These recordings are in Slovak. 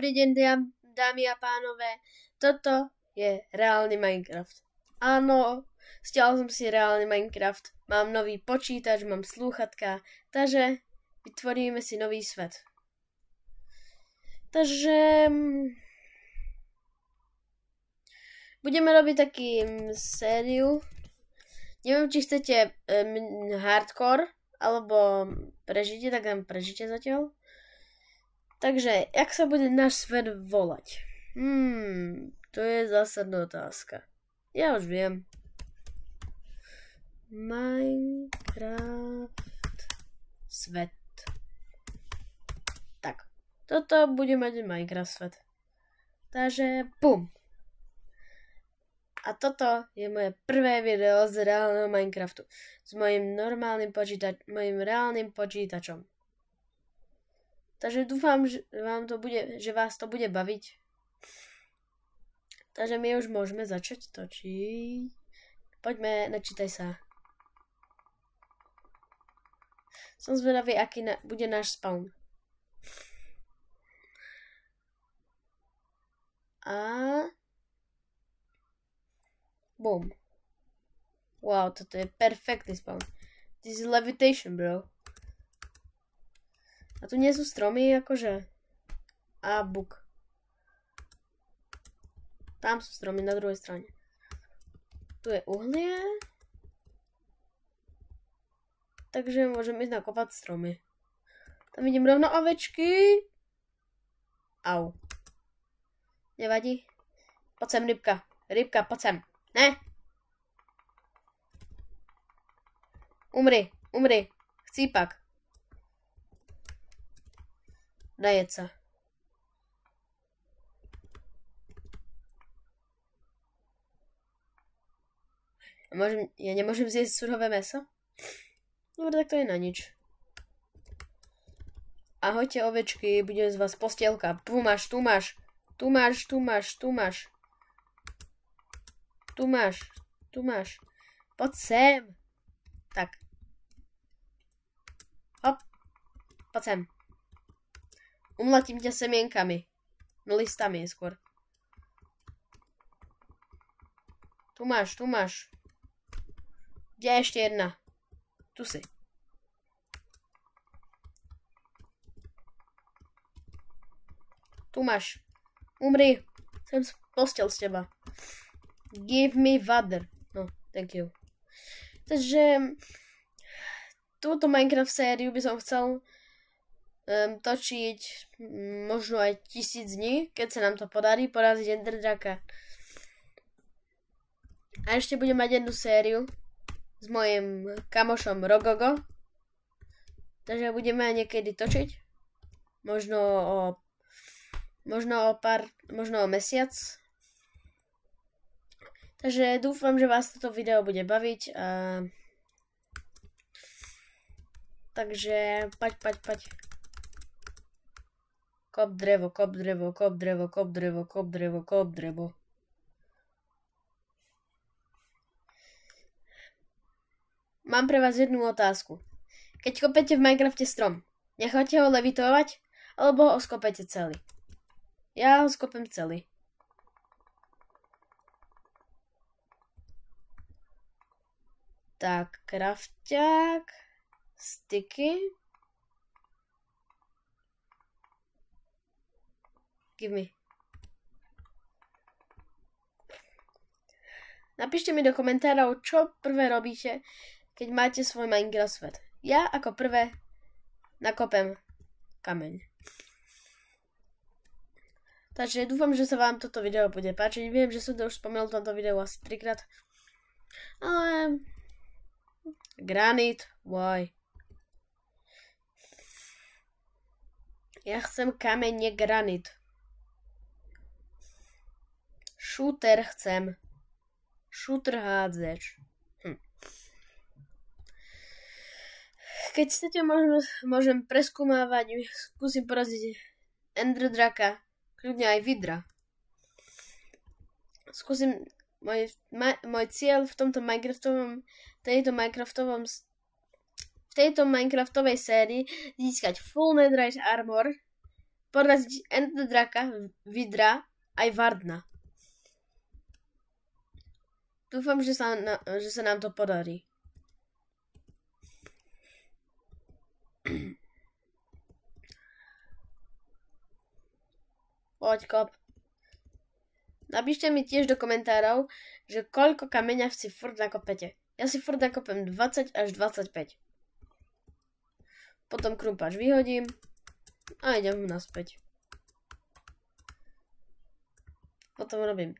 Dobrý deň, dámy a pánové. Toto je reálny Minecraft. Áno, stiahol som si reálny Minecraft. Mám nový počítač, mám slúchatka, takže vytvoríme si nový svet. Takže budeme robiť taký sériu. Neviem, či chcete hardcore alebo prežitie, tak tam prežite zatiaľ. Takže, jak sa bude náš svet volať? To je zásadná otázka. Ja už viem. Minecraft svet. Tak, toto bude mať Minecraft svet. Takže, bum. A toto je moje prvé video z reálneho Minecraftu. S mojim reálnym počítačom. Takže dúfam, že vás to bude baviť. Takže my už môžeme začať točiť. Poďme, načítaj sa. Som zvedavý, aký bude náš spawn. A boom. Wow, toto je perfektný spawn. This is levitation, bro. A tu nie sú stromy, akože. A buk. Tam sú stromy na druhej strane. Tu je uhlie. Takže môžem ísť nakopať stromy. Tam vidím rovno ovečky. Au. Nevadí. Poď sem, rybka. Rybka, poď sem. Ne. Umri. Chcípak. Najed sa. Ja nemôžem zjesť surové mäso? Dobre, tak to je na nič. Ahojte ovečky, bude z vás postielka. Tu máš. Poď sem. Tak. Hop. Poď sem. Umlatím ťa semienkami. No listami skôr. Tu máš. Kde je ešte jedna? Tu si. Tu máš. Umri. Chcem posteľ z teba. Give me water. No, thank you. Takže túto Minecraft sériu by som chcel točiť možno aj 1000 dní, keď sa nám to podarí poraziť Ender Draka. A ešte budem mať jednu sériu s mojim kamošom Rogogo. Takže budeme aj niekedy točiť. Možno o mesiac. Takže dúfam, že vás toto video bude baviť. Takže paď. Kop drevo. Mám pre vás jednu otázku. Keď kopete v Minecrafte strom, necháte ho levitovať, alebo ho skopete celý? Ja ho skopem celý. Tak, krafťák, sticky. Give me. Napíšte mi do komentárov, čo prvé robíte, keď máte svoj Minecraft svet. Ja ako prvé nakopem kameň. Takže dúfam, že sa vám toto video bude páčiť. Viem, že som to už spomenul v tomto videu asi 3-krát. Ale granit, why? Ja chcem kameň, nie granit. Shooter chcem. Shooter hádzeč. Keď chcete, môžem preskúmávať, skúsim poraziť Ender Draka, kľudne aj Vidra. Skúsim, môj cieľ v tomto tejto Minecraftovej sérii získať full netherite armor poraziť enderdraka, vidra aj vardna. Dúfam, že sa nám to podarí. Poď, kop. Napíšte mi tiež do komentárov, že koľko kameňa si furt nakopete. Ja si furt nakopem 20 až 25. Potom krumpáč vyhodím a idem naspäť. Potom robím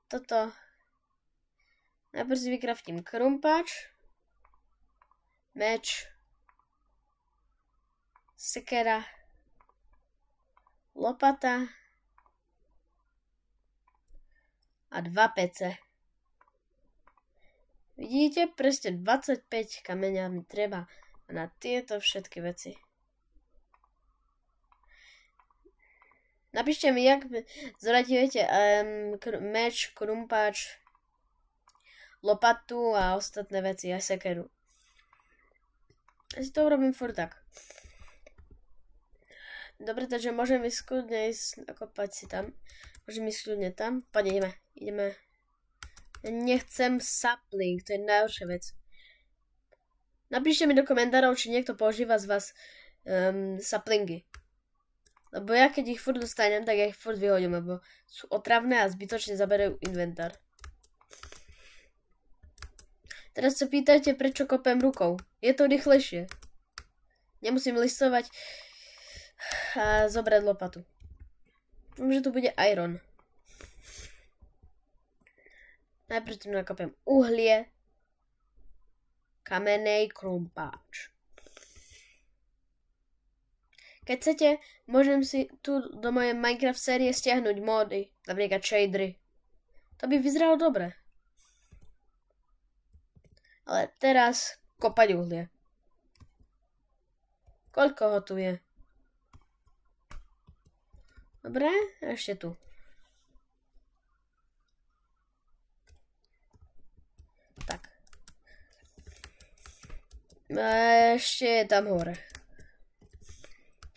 toto. Najprv si vykraftím krumpáč, meč, sekera, lopata a 2 pece. Vidíte, presne 25 kameňa mi treba na tieto všetky veci. Napíšte mi, jak zradujete meč, krumpáč, lopatu a ostatné veci, aj sekeru. Ja si to urobím furt tak. Dobre, takže môžem ísť kľudne nakopať si tam. Môžem ísť kľudne tam. Poď, ideme. Ja nechcem sapling, to je najhoršia vec. Napíšte mi do komentárov, či niekto používa z vás saplingy. Lebo ja keď ich furt dostanem, tak ja ich furt vyhodím, lebo sú otravné a zbytočne zaberajú inventár. Teraz sa pýtajte, prečo kopem rukou. Je to rýchlejšie. Nemusím listovať a zobrať lopatu. Dúfam, že tu bude iron. Najprv tu nakopem uhlie, kamenej krumpáč. Keď chcete, môžem si tu do mojej Minecraft série stiahnuť módy, napríklad shadery. To by vyzeralo dobre. Ale teraz kopať uhlie. Koľko ho tu je? Dobre, ešte tu. Tak. Ešte je tam hore.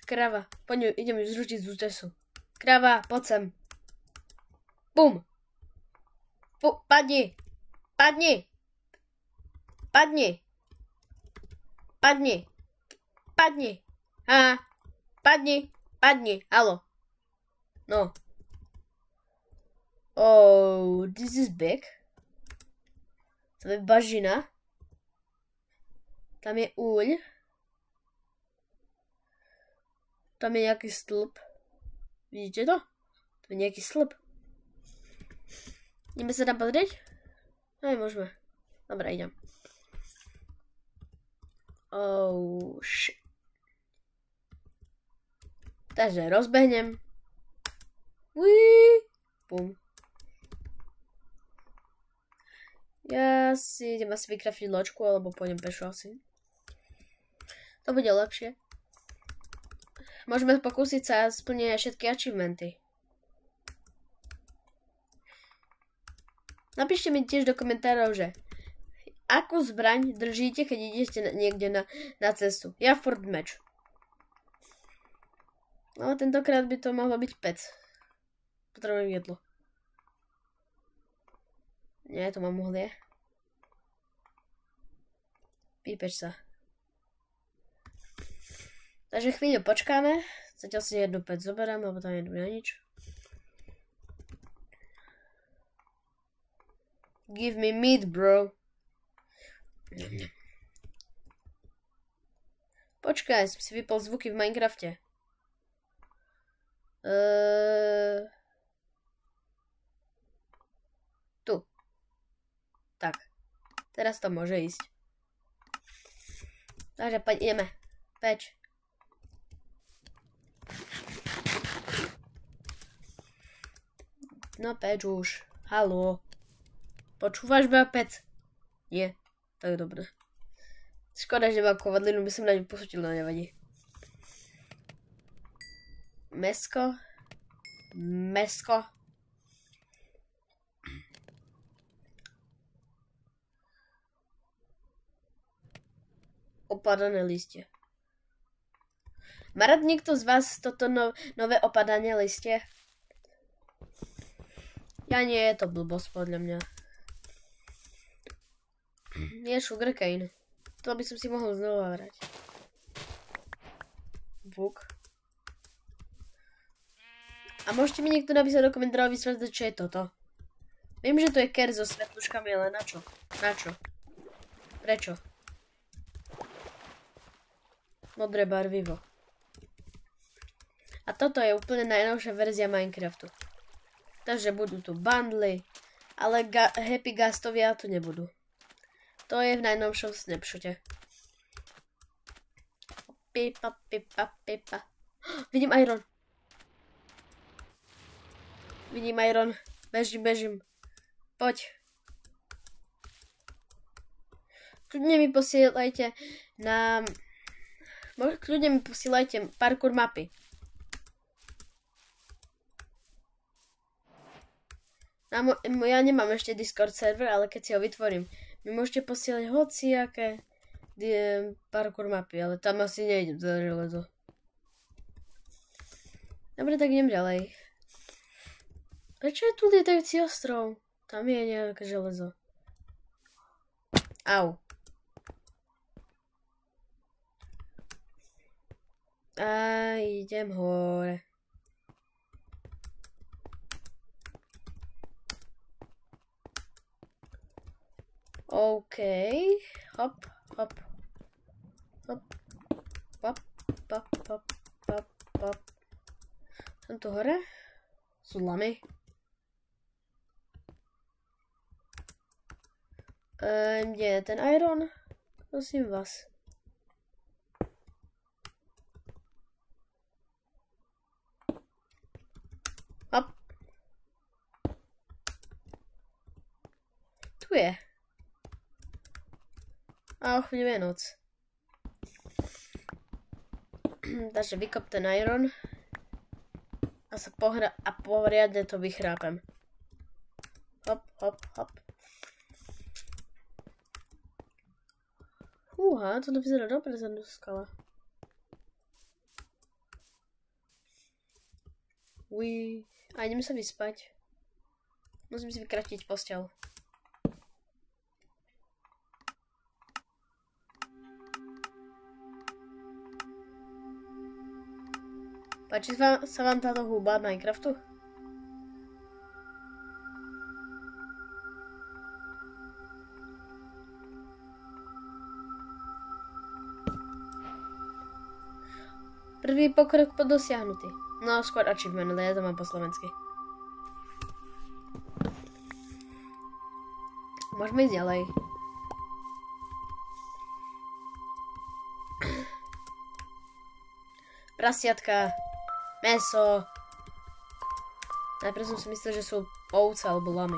Krava, poď, idem ju zručiť z útesu. Krava, poď sem. Bum. Padni. Padni. Padni. Padni. Padni. Padni. Padni. Halo. No. Oh, this is big. To je bažina. Tam je úľ. Tam je nejaký stĺp. Vidíte to? To je nejaký stĺp. Ideme sa tam pozrieť? Aj, môžeme. Dobre, idem. Oh, shit. Takže rozbehnem. Bum. Ja si idem asi vykraftiť loďku, alebo pôjdem pešo asi. To bude lepšie. Môžeme pokúsiť sa splniť všetky achievementy. Napíšte mi tiež do komentárov, že akú zbraň držíte, keď idete niekde na cestu. Ja furt meč. No tentokrát by to mohlo byť pec. Potrebujem jedlo. Nie, tu mám uhlie. Vypeč sa. Takže chvíľu počkáme. Zatiaľ si jednu pec zoberám, lebo tam nejdú na nič. Give me meat, bro. Počkaj, som si vypol zvuky v Minecrafte. Tu. Tak. Teraz to môže ísť. Takže ideme. Peč. No peč už. Haló. Počúvaš ma, pec? Nie. Tak dobre. Škoda, že mám kovadlinu, by som na ňu posútil, no nevadí. Mesko. Mesko. Opadané listie. Má rád niekto z vás toto nové opadanie listie? Ja nie, je to blbosť podľa mňa. Je sugarcane. To by som si mohol znova hrať. Vuk. A môžete mi niekto napísať do komentárov vysvetliť, čo je toto. Viem, že to je ker so svetluškami, ale na čo? Na čo? Prečo? Modré barvivo. A toto je úplne najnovšia verzia Minecraftu. Takže budú tu bundly, ale Happy Gastovia tu nebudú. To je v najnovšom snapshot'e. Pipa, pipa, pipa. Vidím iron. Vidím iron. Bežím. Poď. Kľudne mi posielajte na... Kľudne mi posielajte parkour mapy. Ja nemám ešte Discord server, ale keď si ho vytvorím, mi môžete posielať hociaké parkour mapy, ale tam asi nejdem za železo. Dobre, tak idem ďalej. Prečo je tu lietajúci ostrov? Tam je nejaké železo. Au. A idem hore. OK. Hop. Som tu hore. Sú lamy. Kde je ten iron? Prosím vás. Hop. Tu je. A o chvíľu je noc. Takže vykop ten iron. A sa poriadne to vychrápem. Hop. Fúha, toto vyzerá dobre za skala. A ideme sa vyspať. Musím si vykratiť posteľ. Páči sa vám táto hudba Minecraftu? Prvý pokrok dosiahnutý. No, skôr achievement, ale ja to mám po slovensky. Môžeme ísť ďalej. Prasiatka. Meso. Najprv som si myslel, že sú ovce alebo lamy.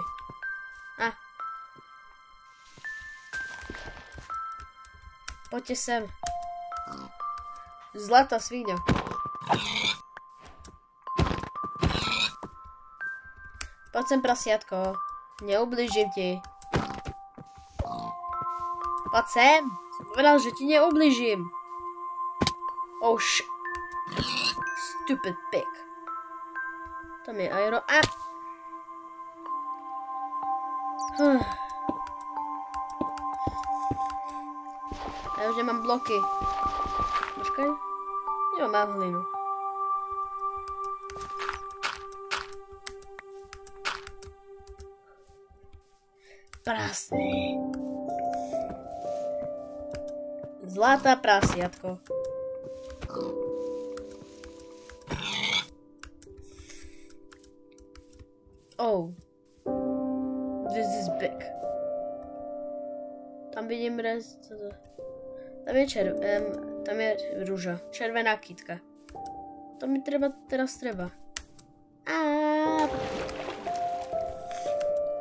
Poďte sem. Zlatá svíňa. Poď sem, prasiatko. Neublížim ti. Poď sem. Som povedal, že ti neublížim. Oh shit. Stupid pig. Tam je aero. Ja už nemám bloky. Počkaj. Jo, mám hlinu. Prasný. Zlatá prasiatko. Oh. This is big. Tam vidím tam je rúža. Červená kytka. To mi teraz treba.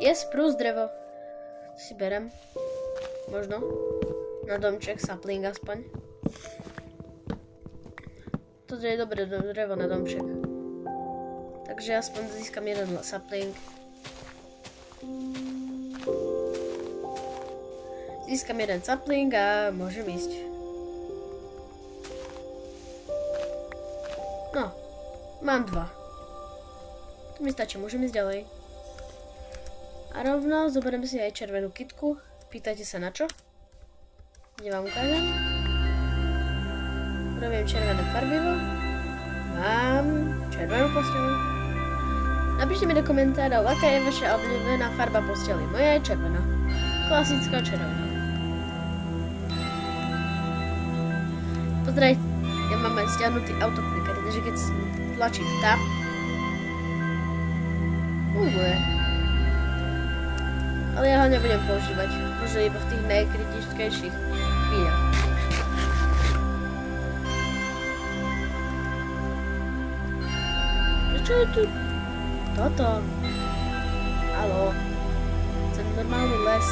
Je sprús drevo. Si berem. Možno. Na domček, sapling aspoň. Toto je dobré drevo na domček. Takže aspoň získam jeden sapling. Získam jeden sapling a môžem ísť. Mám 2. To mi stačí, môžem ísť ďalej. A rovno zoberiem si aj červenú kitku. Pýtajte sa na čo? Kde vám ukážem? Robím červené farbivo. Mám červenú posteľu. Napíšte mi do komentárov, aká je vaša obľúbená farba posteli. Moja je červená. Klasická červená. Pozdraj, ja mám aj stiahnutý autoklikar, takže keď tlačím tab, funguje. Ale ja ho nebudem používať, možno iba v tých najkritickejších chvíľach. Prečo je tu toto? Haló, chcem normálny les.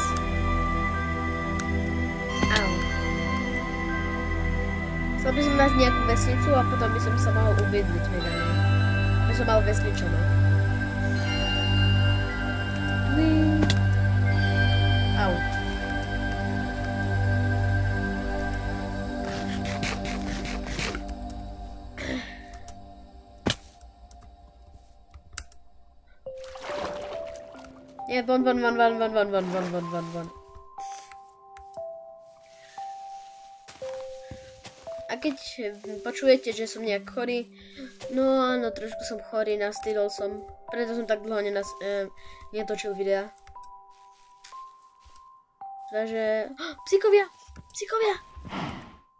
Au. Chcel by som nájsť nejakú vesnicu a potom by som sa mohol ubydliť megane. By som mal vesničanú. Au. Nie, von. A keď počujete, že som nejak chorý, no áno, trošku som chorý, nastýdol som, preto som tak dlho netočil videa. Takže... Psíkovia!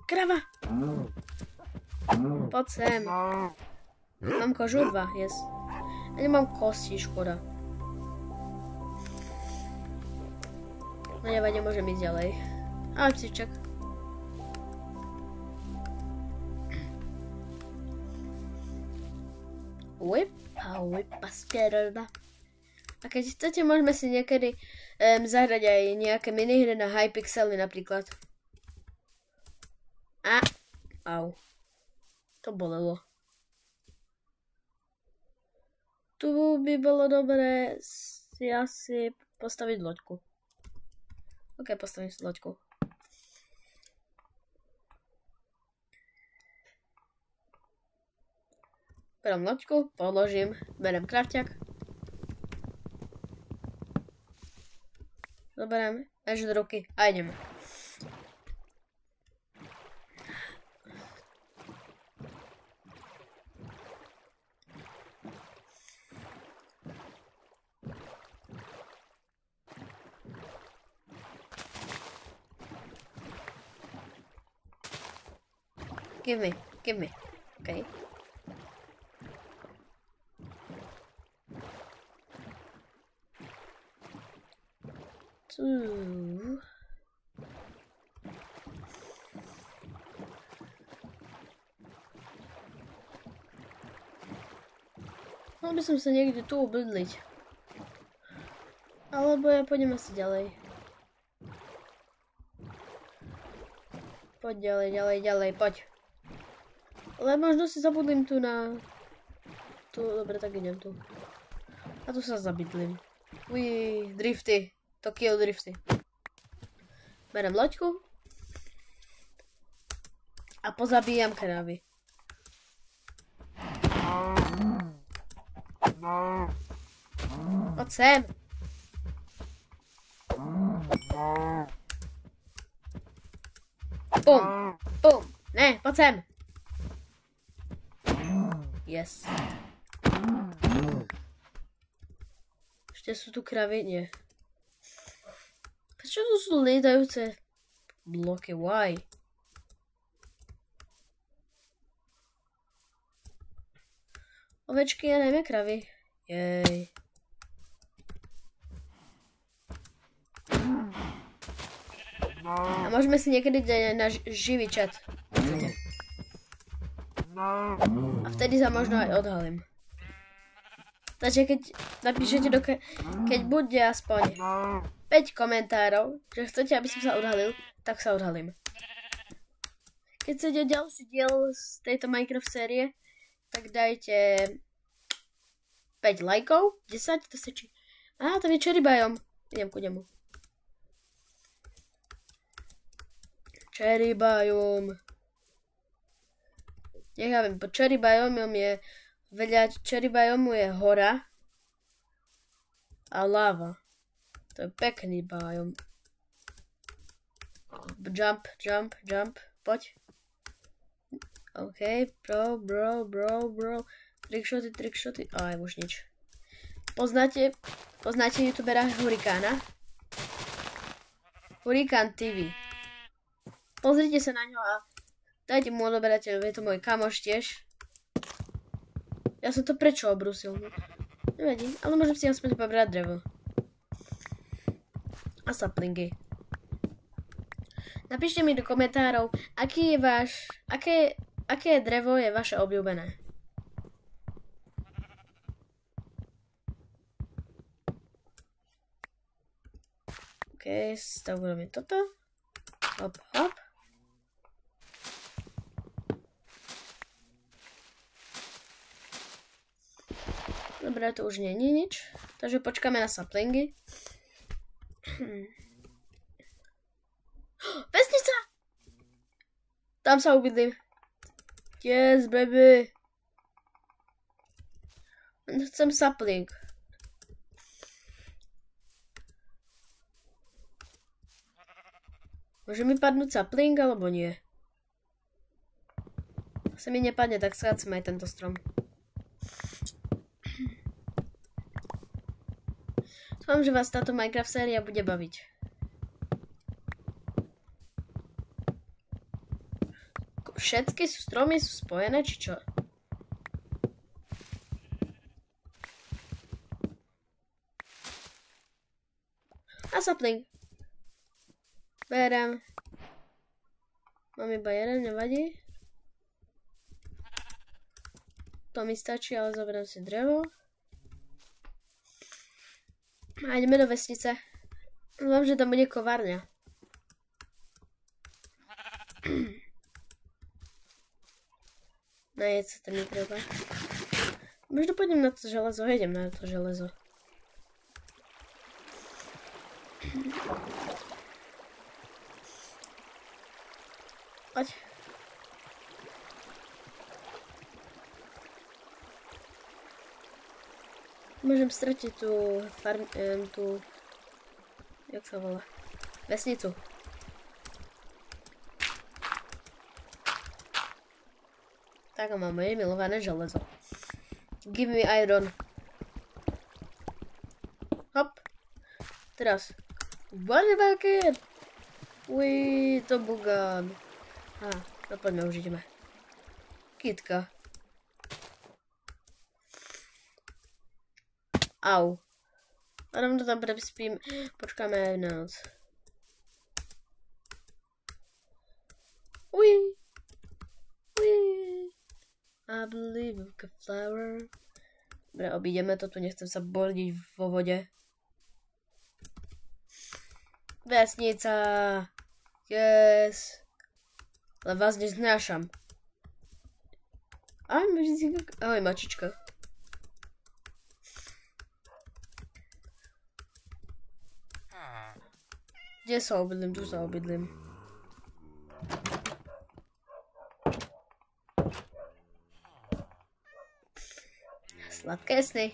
Krava! Poď sem. Mám kožu 2, yes. A nemám kosti, škoda. No nevadí, môžem ísť ďalej. Ale psíček. Whipa spierda. A keď chcete, môžeme si niekedy zahrať aj nejaké minihry na Hypixely napríklad. Au. To bolelo. Tu by bolo dobré si asi postaviť loďku. Ok, postavím si loďku. Berem loďku, položím, berem krafťak. Zoberiem až do ruky a ideme. Give me. Okay. Mal by som sa niekde tu ubydliť. Alebo ja pôjdem asi ďalej. Poď ďalej, poď. Ale možno si zabudlím tu na... Tu, dobre, tak idem tu. A tu sa zabydlím. Ují, drifty. Tokyo drifty. Berem loďku. A pozabíjam kravy. Poď sem. Bum. Ne, poď sem. Yes. Ešte sú tu kravy? Nie. Prečo tu sú liedajúce bloky? Why? Ovečky a najmä kravy. Jej. A môžeme si niekedy dať na živý chat. A vtedy sa možno aj odhalím. Takže keď napíšete keď bude aspoň 5 komentárov, že chcete, aby som sa odhalil, tak sa odhalím. Keď chcete ďalší diel z tejto Minecraft série, tak dajte 5 lajkov, 10, to stačí. Á, tam je cherry biome. Idem ku nemu. Cherry biome. Nechávam, po cherry biome je Vedľa cherry biomu je hora a láva. To je pekný biom. Jump, jump, jump. Poď. OK, bro. Trickshoty. Aj, už nič. Poznáte youtubera Hurikána? Hurikán TV. Pozrite sa na ňo a dajte mu odoberať, je to môj kamoš tiež. Ja som to prečo obrusil? Nevadí, ale môžem si aspoň pobrať drevo. A saplingy. Napíšte mi do komentárov, aké drevo je vaše obľúbené. OK, tak urobím toto. Hop. Dobre, to už nie je nič. Takže počkáme na saplingy. Vesnica! Tam sa ubydlím. Yes, baby. Chcem sapling. Môže mi padnúť sapling, alebo nie? Ak sa mi nepadne, tak skácem aj tento strom. Dúfam, že vás táto Minecraft séria bude baviť. Všetky stromy sú spojené, či čo? A sapling. Berem. Mám iba jeden, nevadí. To mi stačí, ale zoberiem si drevo. A ideme do vesnice. Dúfam, že tam bude kovárňa. Najeď sa tam netreba. Možno pôjdem na to železo. Idem na to železo. Poď. Môžem stratiť tú jak sa volá? Vesnicu. Tak mám moje milované železo. Give me iron. Hop. Teraz. What about it? Uj, to bugám. No poďme, už ideme. Kytka. Au. A rovno tam prespím. Počkáme aj na noc. Uj. I believe like a flower. Dobre, obídeme to tu, nechcem sa bordiť vo vode. Vesnica. Yes. Ale vás neznášam. Ahoj, mačička. Kde sa obydlím? Tu sa obydlím. Sladké sny.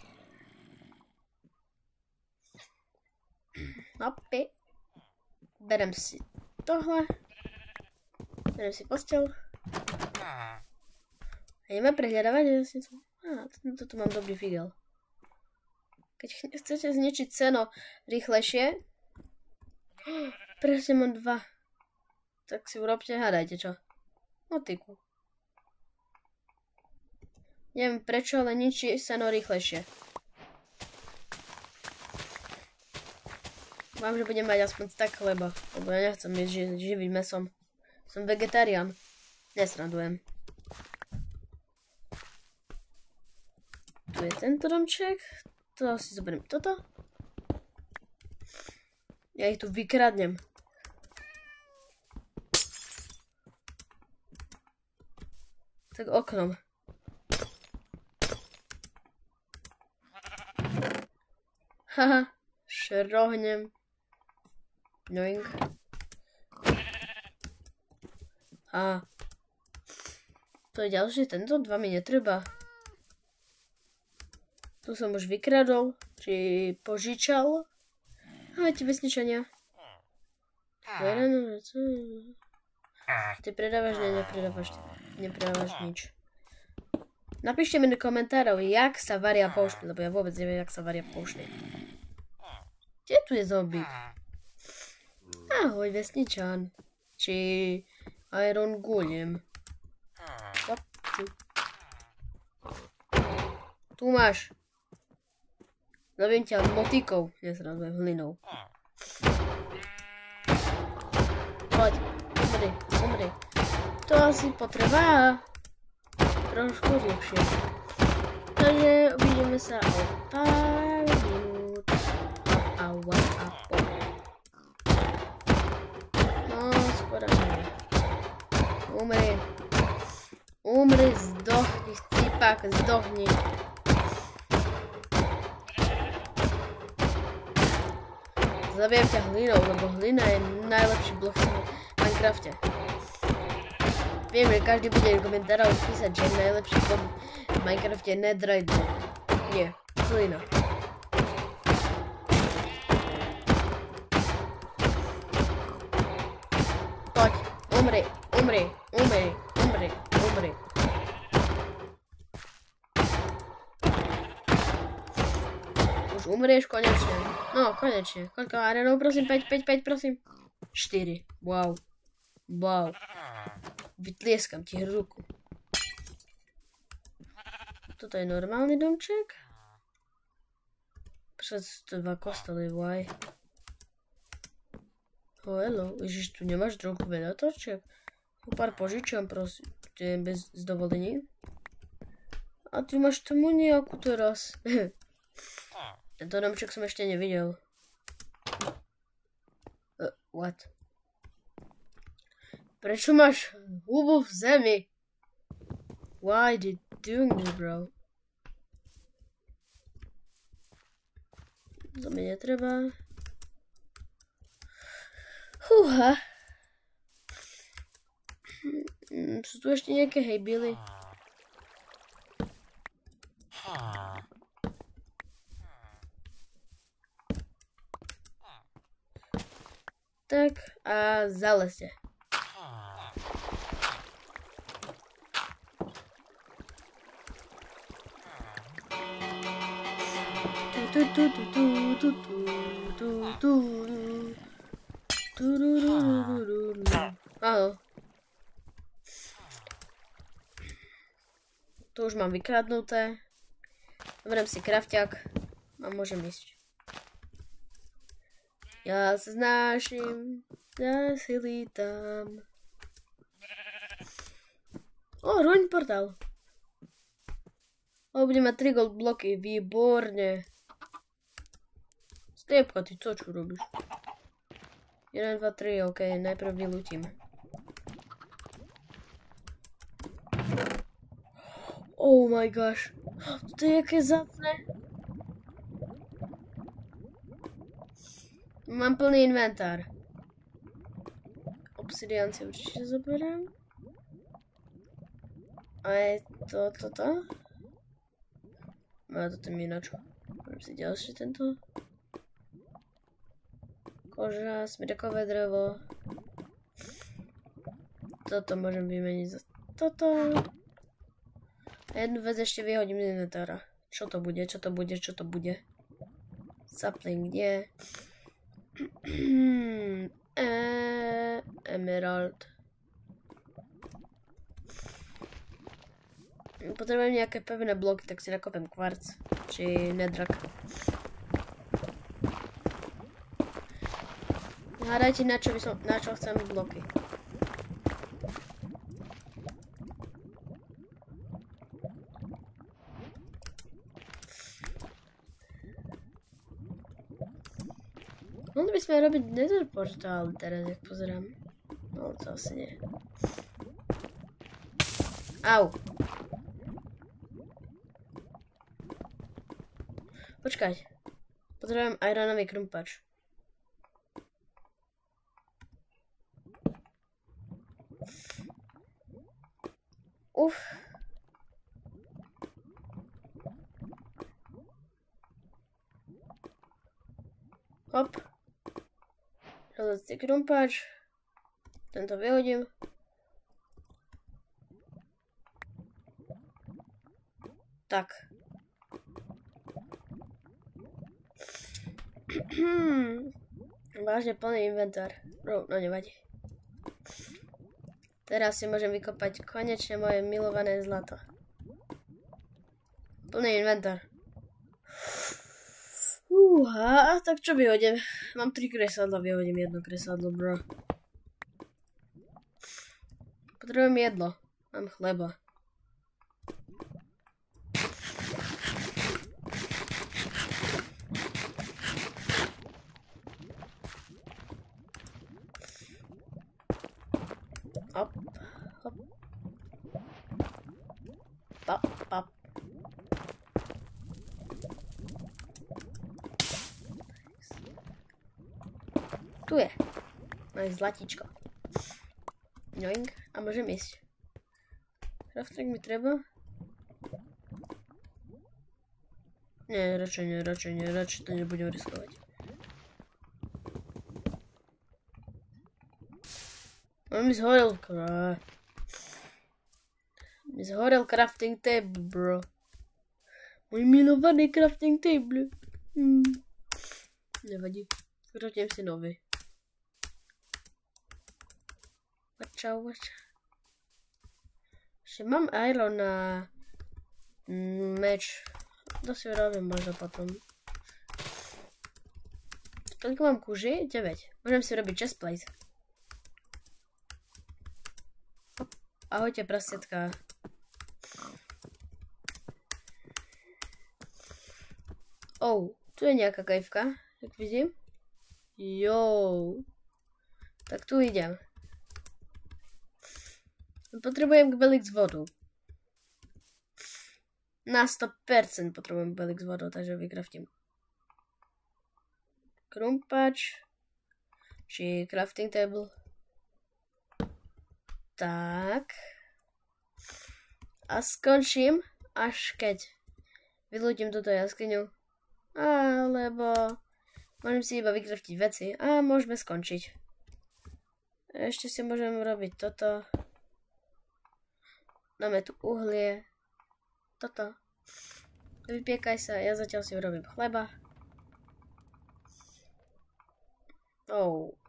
Opi. Berem si tohle. Berem si posteľ. A ideme prehľadávať vesnicu. Toto mám dobrý figel. Keď chcete zničiť seno rýchlejšie, presne mám 2. Tak si urobte, hádajte čo. Motiku. Neviem prečo, ale ničí seno rýchlejšie. Mám, že budem mať aspoň tak chleba, lebo ja nechcem jesť živým mesom. Som vegetarián. Nesrandujem. Tu je tento domček. To si zoberiem toto. Ja ich tu vykradnem. Tak oknom. Haha, šrohnem. Noink. A to je ďalšie, tento 2 mi netreba. Tu som už vykradol, či požičal. Ahojte, vesničania. Ty predávaš, nepredávaš nič. Napíšte mi do komentárov, jak sa varia poušne, lebo ja vôbec neviem, jak sa varia poušne. Kde tu je zombík? Ahoj, vesničan. Či Iron Golem. Tu máš. Zabijem ťa motíkou, nesrazujem hlinou. Poď, umri. To asi potreba trošku dlhšie. Takže uvidíme sa o pár minút. A pol. No, skoro nie. Umri, zdochni, chcípak, zdochni. Zabijem ťa hlinou, lebo hlina je najlepší blok v Minecrafte. Viem, že každý bude v komentároch písať, že najlepší blok v Minecrafte je netherite blok. Nie, hlina. Poď, umri. Už umrieš konečne. No, konečne. Koľko arenov, prosím? 5, prosím. 4. Wow. Vytlieskam ti ruku. Toto je normálny domček? Přes 2 kostoly, why? Oh, hello. Ježiš, tu nemáš trochu vedatoček? Pár požičam, prosím. Bez dovolení. A ty máš tomu nejakú teraz. Tento domček som ešte nevidel. What? Prečo máš hubu v zemi? Why did you doing this, bro? To mi netreba. Fúha. Sú tu ešte nejaké hejbily? Tak a zalezte. Áno. Tu už mám vykradnuté. Zoberiem si krafťak a môžem ísť. Ja sa znášim, ja si lítam. Ruň portál. Budem mať 3 gold bloky, výborne. Striepka, ty čo robíš? 1, 2, 3, ok, najprv vylútim. Oh my gosh, to je jaké zácne. Mám plný inventár. Obsidian si určite zoberiem. A je toto? No toto mi na čo? Môžem si ďalšie tento. Koža, smrkové drevo. Toto môžem vymeniť za toto. A jednu vec ešte vyhodím z inventára. Čo to bude? Sapling, nie. Emerald. Potrebujem nejaké pevné bloky, tak si nakopem kvarc. Či nedrak. Hádajte, na čo chcem bloky. Mohli by sme robiť nether portál teraz, jak pozerám. No, to asi nie. Au. Počkaj. Potrebujem ironový krumpač. Hop. Železný krumpáč. Tento vyhodím. Tak. Vážne plný inventár. No nevadí. Teraz si môžem vykopať konečne moje milované zlato. Plný inventár. Tak čo vyhodím? Mám 3 kresadla, vyhodím jedno kresadlo, bro. Potrebujem jedlo. Mám chleba. Hop, hop. Pop, pop. Tu je. Moje zlatíčko. Joink. A môžem ísť. Crafting mi treba? Nie, radšej to nebudem riskovať. On mi zhorel, crafting table, bro. Môj milovaný crafting table. Nevadí. Craftujem si nový. Čau. Ešte mám iron na meč. To si urobím možno potom. Koľko mám kúži? 9. Môžem si robiť chestplate. Ahojte, prasietka. Tu je nejaká kajvka, jak vidím. Tak tu idem. Potrebujem kbelik s vodou. Na 100% potrebujem kbelik s vodou, takže vykraftím. Krumpač. Či crafting table. Tak. A skončím, až keď vyľúdim túto jaskyňu. Alebo môžem si iba vykraftiť veci a môžeme skončiť. Ešte si môžem robiť toto. Dáme tu uhlie. Toto. Vypiekaj sa, ja zatiaľ si urobím chleba. Hop.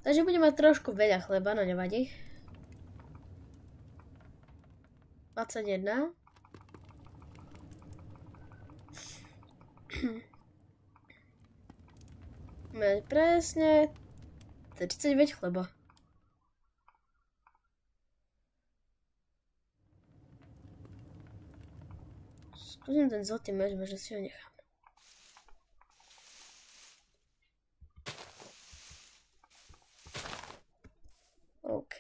Takže budem mať trošku veľa chleba, no nevadí. 21. Máme presne 39 chleba. Skúsim ten zlatý meč, možno si ho nechám. OK.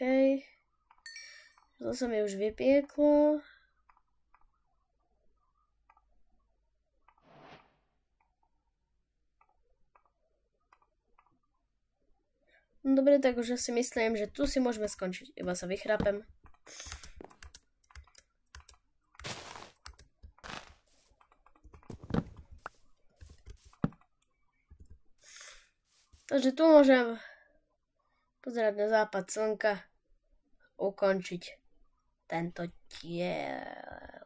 To sa mi už vypieklo. Dobre, tak už si myslím, že tu si môžeme skončiť. Iba sa vychrápem. Takže tu môžem pozerať na západ slnka, ukončiť tento diel.